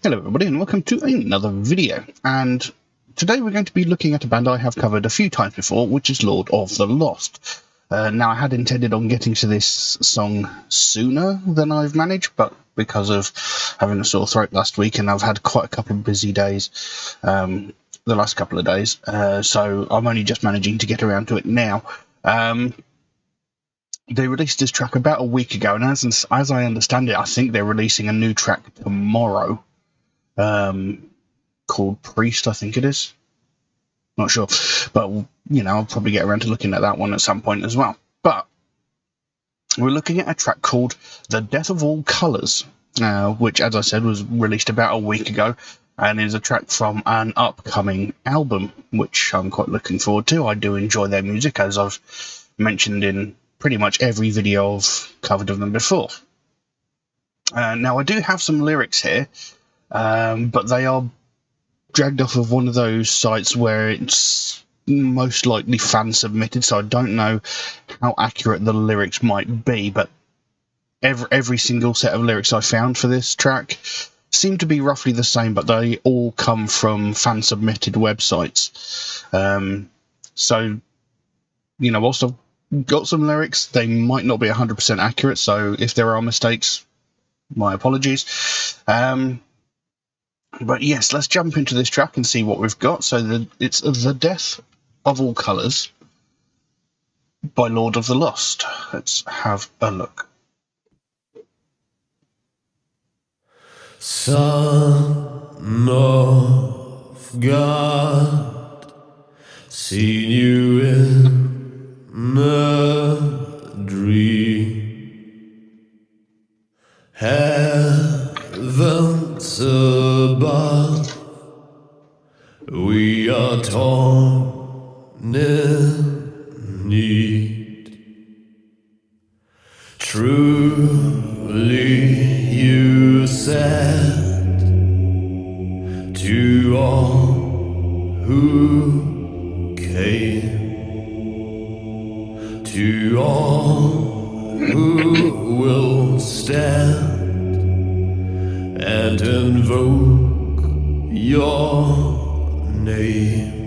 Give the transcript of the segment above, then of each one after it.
Hello everybody and welcome to another video, and today we're going to be looking at a band I have covered a few times before, which is Lord of the Lost. Now I had intended on getting to this song sooner than I've managed, but because of having a sore throat last week and I've had quite a couple of busy days the last couple of days, so I'm only just managing to get around to it now. They released this track about a week ago, and as I understand it, I think they're releasing a new track tomorrow. Called Priest, I think it is. Not sure, but I'll probably get around to looking at that one at some point as well. But we're looking at a track called The Death of All Colours, which, as I said, was released about a week ago, and is a track from an upcoming album, which I'm quite looking forward to. I do enjoy their music, as I've mentioned in pretty much every video I've covered of them before. Now, I do have some lyrics here, but they are dragged off of one of those sites where it's most likely fan submitted, so I don't know how accurate the lyrics might be, but every single set of lyrics I found for this track seem to be roughly the same, but they all come from fan submitted websites. So whilst I've got some lyrics, they might not be 100% accurate, so if there are mistakes, my apologies. But yes, let's jump into this track and see what we've got. So it's The Death of All Colours by Lord of the Lost. Let's have a look. Son of God, seen you in a dream. Heavens above, we are torn in need. Truly you said to all who came, to all who will stand and invoke your name.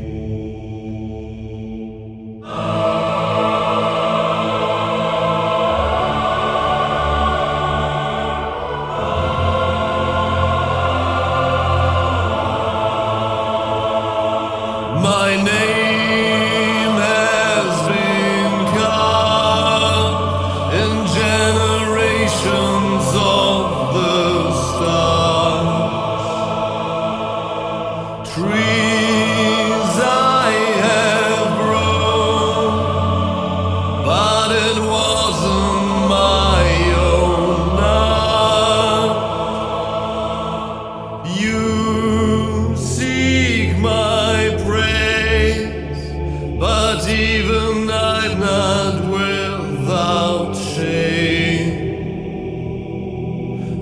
My name has been carved in generations of the stars. Trees I have grown, but it wasn't my own. You seek my praise, but even I'm not without shame.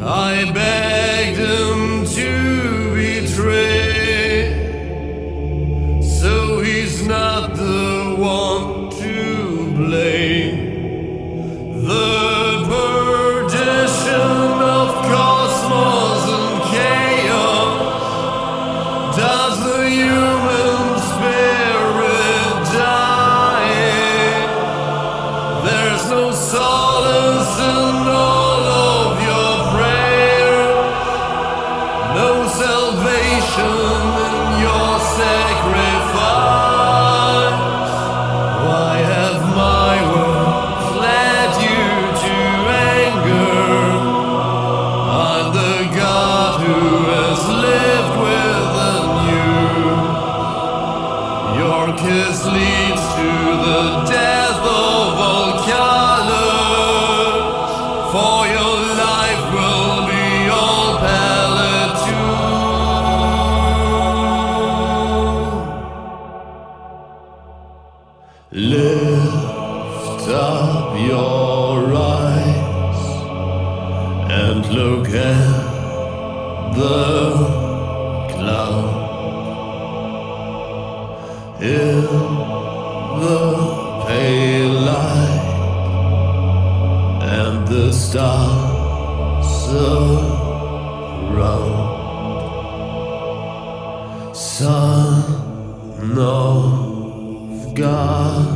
I begged him to betray, so he's not the one to blame. The perdition of cosmos and chaos, does the human spirit die? There's no solace in all of your prayers, no salvation in your sacrifice. Why have my words led you to anger? I'm the God who has lived within you. Your kiss leads to the death of all colors, for your life will be all palliative. Lift up your eyes and look at the cloud. In the pale light and the stars around, Son of God,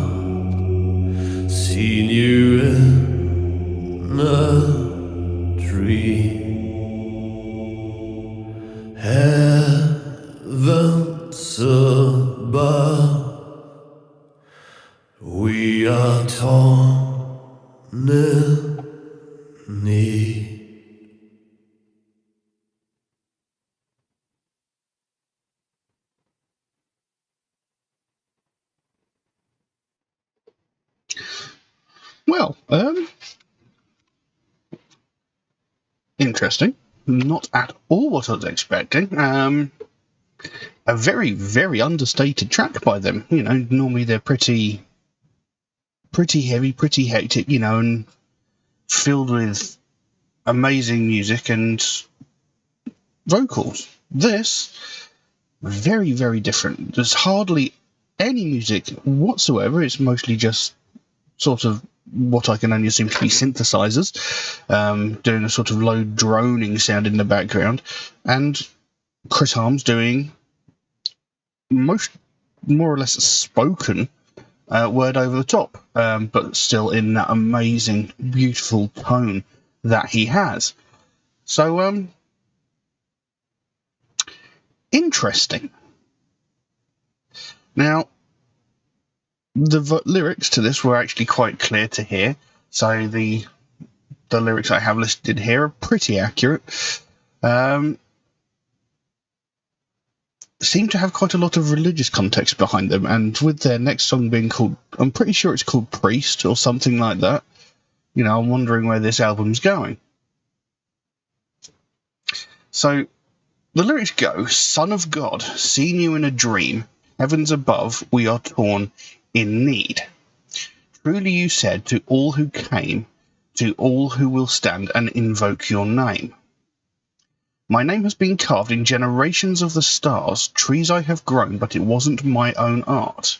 seen you in a dream. Heavens above, we are torn in need. Well, interesting. Not at all what I was expecting. A very, very understated track by them. You know, normally they're pretty heavy, pretty hectic, you know, and filled with amazing music and vocals. This, very, very different. There's hardly any music whatsoever. It's mostly just sort of what I can only assume to be synthesizers, doing a sort of low droning sound in the background, and Chris Harms doing more or less spoken word over the top, but still in that amazing, beautiful tone that he has. So, interesting. Now, the lyrics to this were actually quite clear to hear. So the lyrics I have listed here are pretty accurate. Seem to have quite a lot of religious context behind them, and with their next song being called, I'm pretty sure it's called Priest or something like that. You know, I'm wondering where this album's going. So the lyrics go, Son of God, seen you in a dream, heavens above, we are torn in need. Truly you said to all who came, to all who will stand and invoke your name. My name has been carved in generations of the stars, trees I have grown, but it wasn't my own art.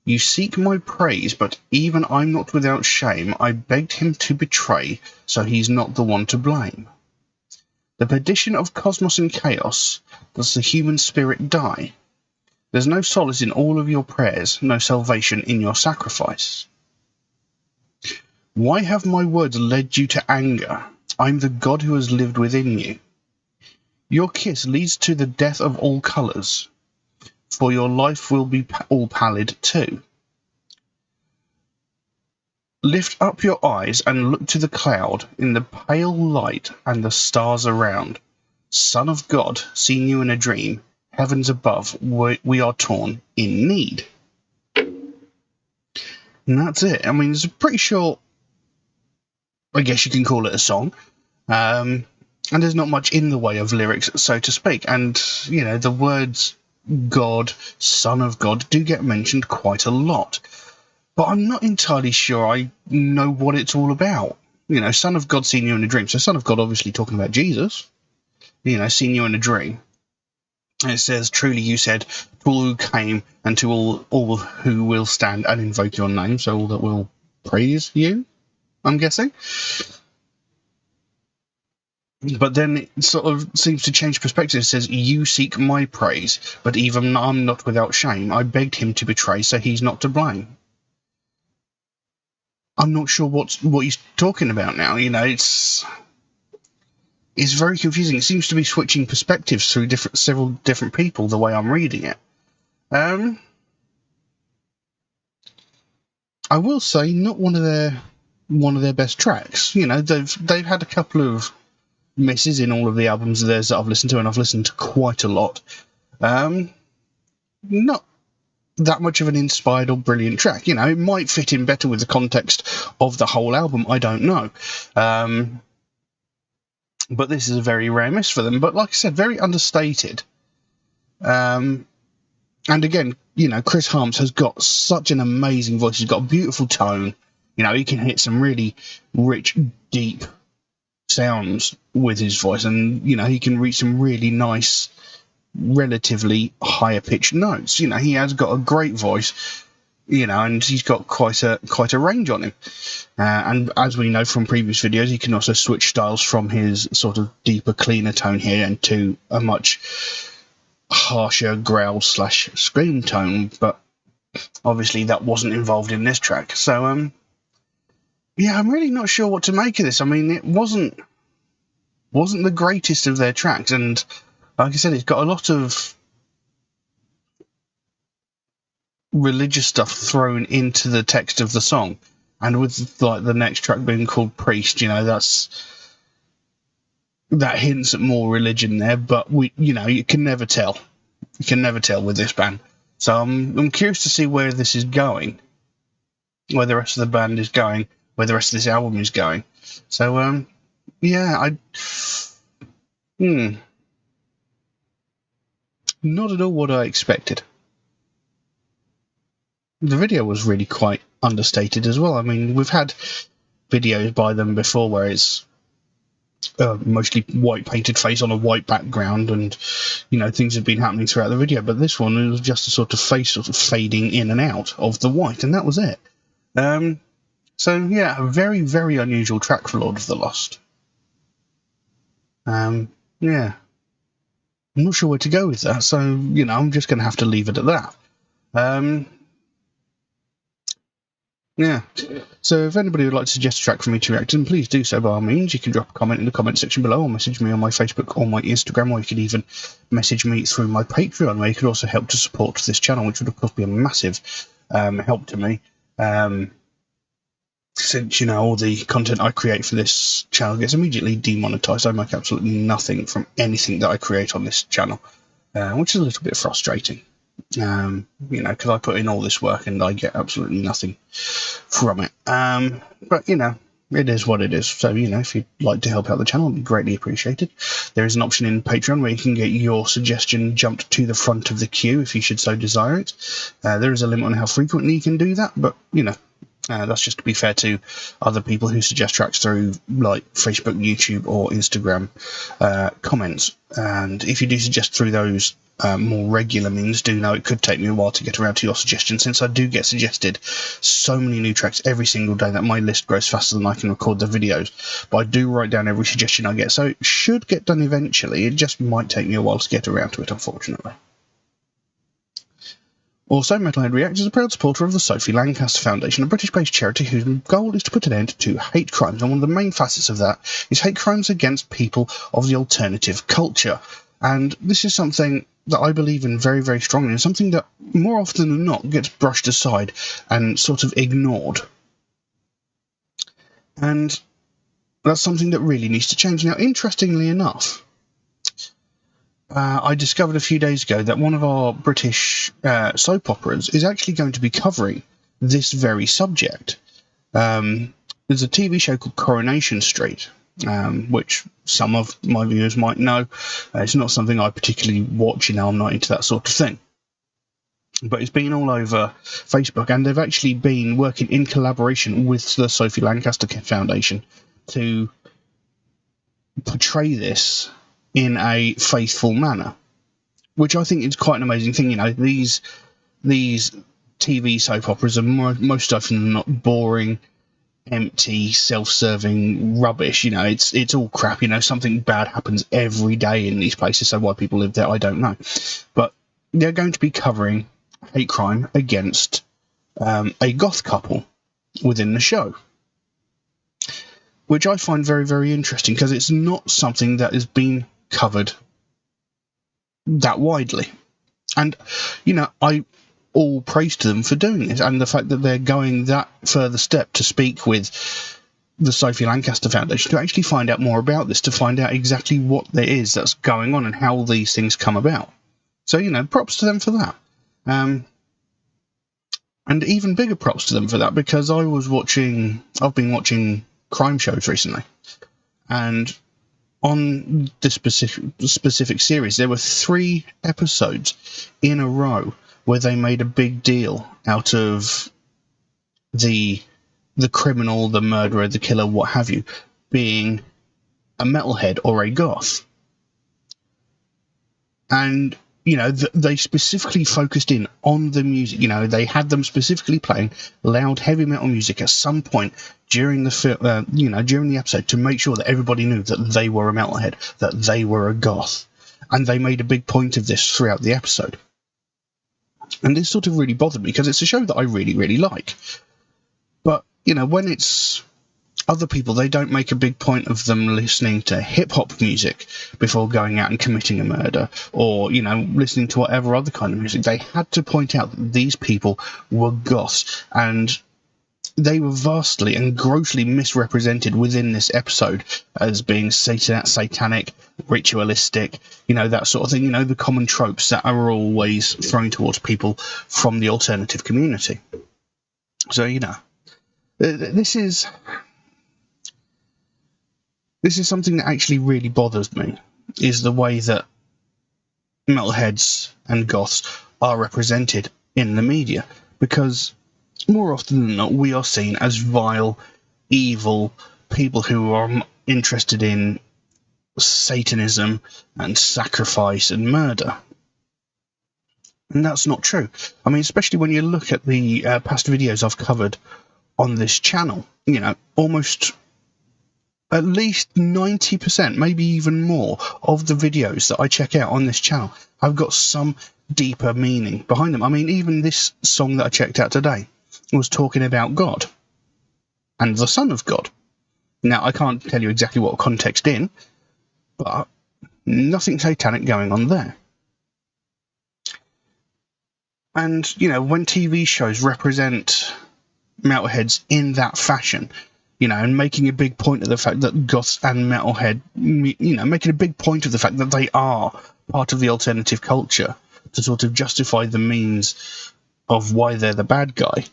You seek my praise, but even I'm not without shame. I begged him to betray, so he's not the one to blame. The perdition of cosmos and chaos, does the human spirit die? There's no solace in all of your prayers, no salvation in your sacrifice. Why have my words led you to anger? I'm the God who has lived within you. Your kiss leads to the death of all colours, for your life will be all pallid too. Lift up your eyes and look to the cloud in the pale light and the stars around. Son of God, seen you in a dream, heavens above, we are torn in need. And that's it. I mean, it's a pretty short, I guess you can call it a song. And there's not much in the way of lyrics, so to speak. And, you know, the words God, Son of God do get mentioned quite a lot. But I'm not entirely sure I know what it's all about. You know, Son of God, seen you in a dream. So Son of God obviously talking about Jesus. You know, seen you in a dream. And it says, truly you said, to all who came and to all who will stand and invoke your name. So all that will praise you, I'm guessing. But then it sort of seems to change perspective. It says, you seek my praise, but even I'm not without shame. I begged him to betray, so he's not to blame. I'm not sure what he's talking about now. You know, it's very confusing. It seems to be switching perspectives through several different people, the way I'm reading it. I will say, not one of their best tracks. You know, they've had a couple of misses in all of the albums of theirs that I've listened to, and I've listened to quite a lot. Not that much of an inspired or brilliant track. You know, it might fit in better with the context of the whole album, I don't know. But this is a very rare miss for them. But like I said, very understated. And again, you know, Chris Harms has got such an amazing voice. He's got a beautiful tone. You know, he can hit some really rich, deep sounds with his voice, and you know, he can reach some really nice, relatively higher pitched notes. You know, he has got a great voice, you know, and he's got quite a range on him. And as we know from previous videos, he can also switch styles from his sort of deeper, cleaner tone here and to a much harsher growl / scream tone, but obviously that wasn't involved in this track. So yeah, I'm really not sure what to make of this. I mean, it wasn't the greatest of their tracks, and like I said, it's got a lot of religious stuff thrown into the text of the song, and with like the next track being called Priest, that hints at more religion there. But you can never tell. You can never tell with this band. So I'm curious to see where this is going, where the rest of the band is going, where the rest of this album is going. So yeah, not at all what I expected. The video was really quite understated as well. I mean, we've had videos by them before where it's mostly white painted face on a white background, and things have been happening throughout the video, but this one was just a sort of face sort of fading in and out of the white, and that was it. So yeah, a very, very unusual track for Lord of the Lost. Yeah, I'm not sure where to go with that, so I'm just going to have to leave it at that. Yeah. So if anybody would like to suggest a track for me to react to, then please do so by all means. You can drop a comment in the comment section below, or message me on my Facebook or my Instagram, or you could even message me through my Patreon, where you could also help to support this channel, which would of course be a massive help to me. Since all the content I create for this channel gets immediately demonetized, I make absolutely nothing from anything that I create on this channel, which is a little bit frustrating. Because I put in all this work and I get absolutely nothing from it. But it is what it is. So if you'd like to help out the channel, it'd be greatly appreciated. There is an option in Patreon where you can get your suggestion jumped to the front of the queue if you should so desire it. There is a limit on how frequently you can do that, but that's just to be fair to other people who suggest tracks through like Facebook, YouTube, or Instagram comments. And if you do suggest through those more regular means, do know it could take me a while to get around to your suggestion, since I do get suggested so many new tracks every single day that my list grows faster than I can record the videos. But I do write down every suggestion I get, so it should get done eventually. It just might take me a while to get around to it, unfortunately. Also, MetalHead Reacts is a proud supporter of the Sophie Lancaster Foundation, a British-based charity whose goal is to put an end to hate crimes, and one of the main facets of that is hate crimes against people of the alternative culture. And this is something that I believe in very, very strongly, and something that more often than not gets brushed aside and sort of ignored. And that's something that really needs to change. Now, interestingly enough, I discovered a few days ago that one of our British soap operas is actually going to be covering this very subject. There's a TV show called Coronation Street, which some of my viewers might know. It's not something I particularly watch, I'm not into that sort of thing. But it's been all over Facebook, and they've actually been working in collaboration with the Sophie Lancaster Foundation to portray this in a faithful manner, which I think is quite an amazing thing. These TV soap operas are most often not boring, empty, self-serving rubbish. It's all crap. Something bad happens every day in these places, so why people live there, I don't know. But they're going to be covering hate crime against a goth couple within the show, which I find very, very interesting, because it's not something that has been covered that widely. And I all praise to them for doing this, and the fact that they're going that further step to speak with the Sophie Lancaster Foundation to actually find out more about this, to find out exactly what there is that's going on and how these things come about. So props to them for that. And even bigger props to them for that, because I've been watching crime shows recently, and on this specific series, there were 3 episodes in a row where they made a big deal out of the criminal, the murderer, the killer, what have you, being a metalhead or a goth. And they specifically focused in on the music. They had them specifically playing loud heavy metal music at some point during the during the episode, to make sure that everybody knew that they were a metalhead, that they were a goth. And they made a big point of this throughout the episode. And this sort of really bothered me, because it's a show that I really, really like. But, when it's other people, they don't make a big point of them listening to hip-hop music before going out and committing a murder, or, listening to whatever other kind of music. They had to point out that these people were goths, and they were vastly and grossly misrepresented within this episode as being satanic, ritualistic, that sort of thing, the common tropes that are always thrown towards people from the alternative community. So, this is something that actually really bothers me, is the way that metalheads and goths are represented in the media, because more often than not, we are seen as vile, evil people who are interested in Satanism and sacrifice and murder. And that's not true. I mean, especially when you look at the past videos I've covered on this channel, almost at least 90%, maybe even more, of the videos that I check out on this channel have got some deeper meaning behind them. I mean, even this song that I checked out today was talking about God and the Son of God. Now, I can't tell you exactly what context in, but nothing satanic going on there. And, when TV shows represent metalheads in that fashion, and making a big point of the fact that goths and metalhead, making a big point of the fact that they are part of the alternative culture to sort of justify the means of why they're the bad guy,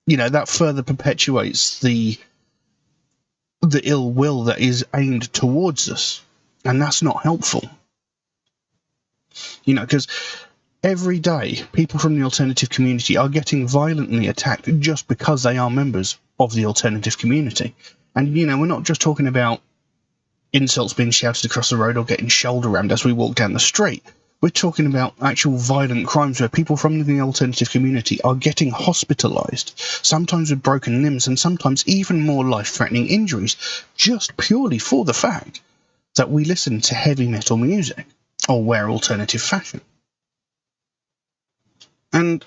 that further perpetuates the ill will that is aimed towards us. And that's not helpful. Because every day, people from the alternative community are getting violently attacked just because they are members of the alternative community. And, we're not just talking about insults being shouted across the road or getting shoulder rammed as we walk down the street. We're talking about actual violent crimes where people from the alternative community are getting hospitalised, sometimes with broken limbs and sometimes even more life-threatening injuries, just purely for the fact that we listen to heavy metal music or wear alternative fashion. And,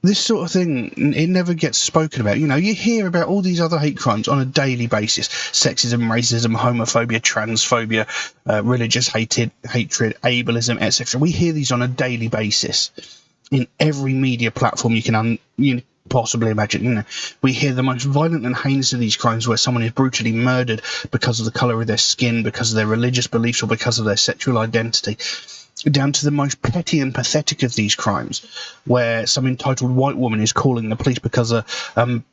this sort of thing, it never gets spoken about. You hear about all these other hate crimes on a daily basis: sexism, racism, homophobia, transphobia, religious hatred, ableism, etc. We hear these on a daily basis in every media platform you can possibly imagine. We hear the most violent and heinous of these crimes, where someone is brutally murdered because of the colour of their skin, because of their religious beliefs, or because of their sexual identity, down to the most petty and pathetic of these crimes, where some entitled white woman is calling the police because a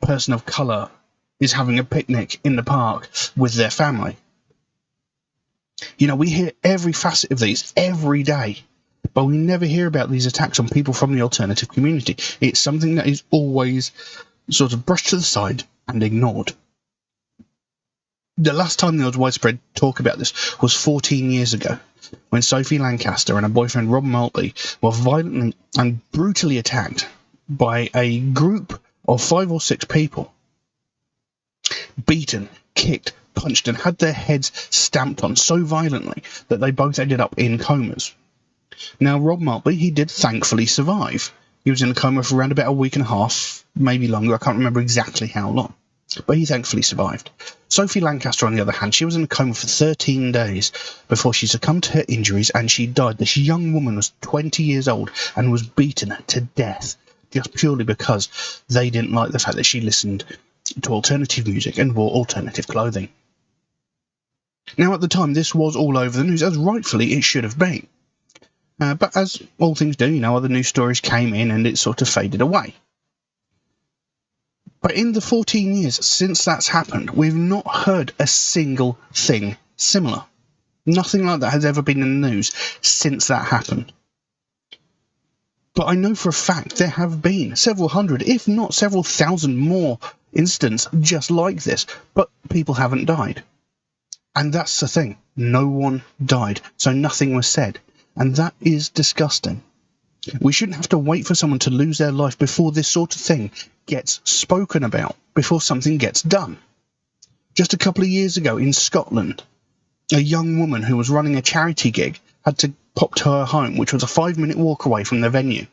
person of colour is having a picnic in the park with their family. We hear every facet of these every day, but we never hear about these attacks on people from the alternative community. It's something that is always sort of brushed to the side and ignored. The last time there was widespread talk about this was 14 years ago, when Sophie Lancaster and her boyfriend Rob Maltby were violently and brutally attacked by a group of 5 or 6 people. Beaten, kicked, punched, and had their heads stamped on so violently that they both ended up in comas. Now, Rob Maltby, he did thankfully survive. He was in a coma for around about a week and a half, maybe longer. I can't remember exactly how long, but he thankfully survived. Sophie Lancaster, on the other hand, she was in a coma for 13 days before she succumbed to her injuries and she died. This young woman was 20 years old and was beaten to death just purely because they didn't like the fact that she listened to alternative music and wore alternative clothing. Now, at the time, this was all over the news, as rightfully it should have been. But as all things do, other news stories came in and it sort of faded away. But in the 14 years since that's happened, we've not heard a single thing similar. Nothing like that has ever been in the news since that happened. But I know for a fact there have been several hundred, if not several thousand more incidents just like this, but people haven't died. And that's the thing. No one died, so nothing was said. And that is disgusting. We shouldn't have to wait for someone to lose their life before this sort of thing gets spoken about, before something gets done. Just a couple of years ago in Scotland, A young woman who was running a charity gig had to pop to her home, which was a 5-minute walk away from the venue.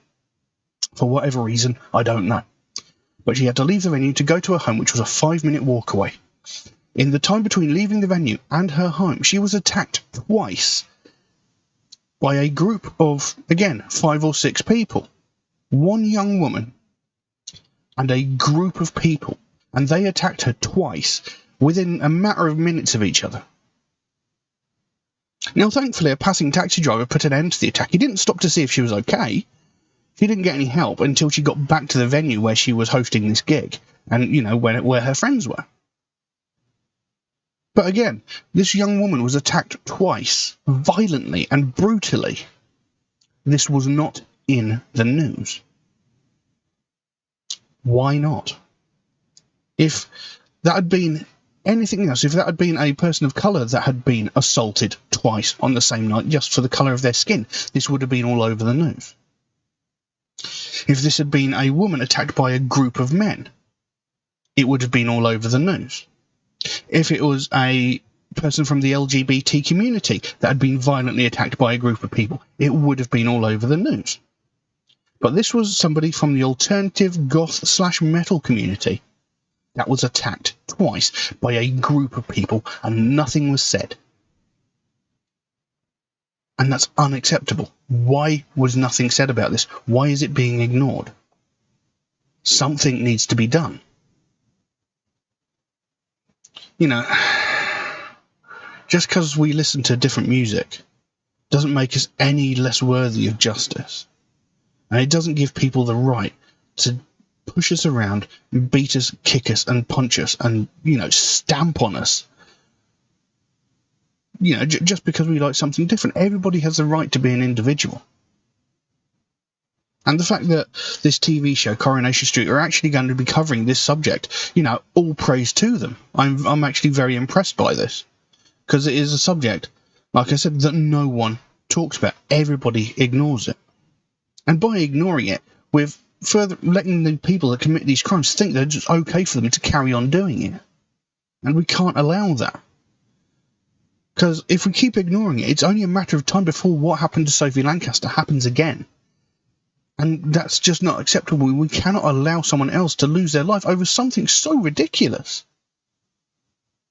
For whatever reason, I don't know. But she had to leave the venue to go to her home, which was a 5-minute walk away. In the time between leaving the venue and her home, she was attacked twice by a group of, again, 5 or 6 people. One young woman and a group of people. And they attacked her twice within a matter of minutes of each other. Now, thankfully, a passing taxi driver put an end to the attack. He didn't stop to see if she was okay. She didn't get any help until she got back to the venue where she was hosting this gig and, where her friends were. But again, this young woman was attacked twice, violently and brutally. This was not in the news. Why not? If that had been anything else, if that had been a person of colour that had been assaulted twice on the same night just for the colour of their skin, this would have been all over the news. If this had been a woman attacked by a group of men, it would have been all over the news. If it was a person from the LGBT community that had been violently attacked by a group of people, it would have been all over the news. But this was somebody from the alternative goth/metal community that was attacked twice by a group of people and nothing was said. And that's unacceptable. Why was nothing said about this? Why is it being ignored? Something needs to be done. Just because we listen to different music doesn't make us any less worthy of justice. And it doesn't give people the right to push us around, beat us, kick us, and punch us, and, stamp on us. Just because we like something different. Everybody has the right to be an individual. And the fact that this TV show, Coronation Street, are actually going to be covering this subject, all praise to them. I'm actually very impressed by this. Because it is a subject, like I said, that no one talks about. Everybody ignores it. And by ignoring it, we're further letting the people that commit these crimes think that it's just okay for them to carry on doing it. And we can't allow that. Because if we keep ignoring it, it's only a matter of time before what happened to Sophie Lancaster happens again. And that's just not acceptable. We cannot allow someone else to lose their life over something so ridiculous.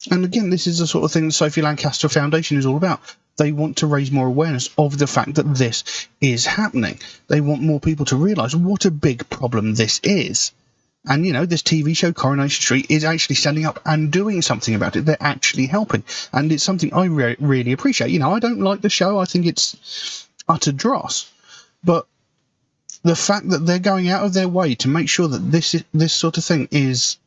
And again, this is the sort of thing the Sophie Lancaster Foundation is all about. They want to raise more awareness of the fact that this is happening. They want more people to realise what a big problem this is. And, this TV show, Coronation Street, is actually standing up and doing something about it. They're actually helping. And it's something I really appreciate. I don't like the show. I think it's utter dross. But the fact that they're going out of their way to make sure that this sort of thing is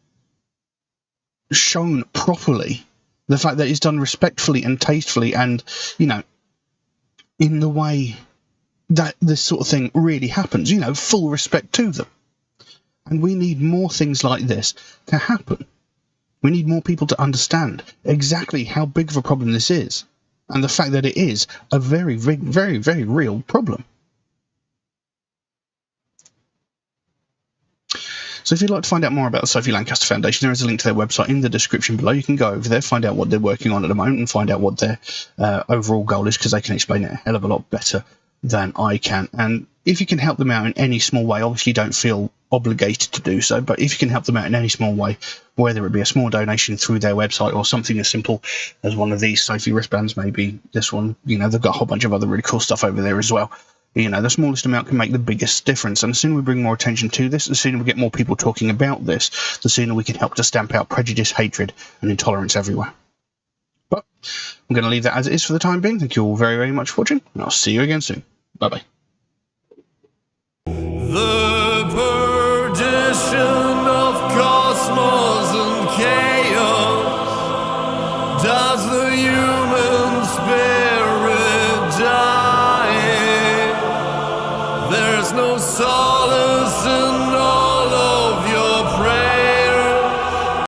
shown properly, the fact that it's done respectfully and tastefully and, in the way that this sort of thing really happens, full respect to them. And we need more things like this to happen. We need more people to understand exactly how big of a problem this is, and the fact that it is a very, very, very, very real problem. So if you'd like to find out more about the Sophie Lancaster Foundation, there is a link to their website in the description below. You can go over there, find out what they're working on at the moment, and find out what their overall goal is, because they can explain it a hell of a lot better than I can. And if you can help them out in any small way, obviously don't feel obligated to do so, but if you can help them out in any small way, whether it be a small donation through their website or something as simple as one of these Sophie wristbands, maybe this one, they've got a whole bunch of other really cool stuff over there as well. The smallest amount can make the biggest difference, and the sooner we bring more attention to this, the sooner we get more people talking about this, the sooner we can help to stamp out prejudice, hatred, and intolerance everywhere. But I'm going to leave that as it is for the time being. Thank you all very, very much for watching, and I'll see you again soon. Bye-bye. The perdition of cosmos and chaos. Does the human spirit die? There's no solace in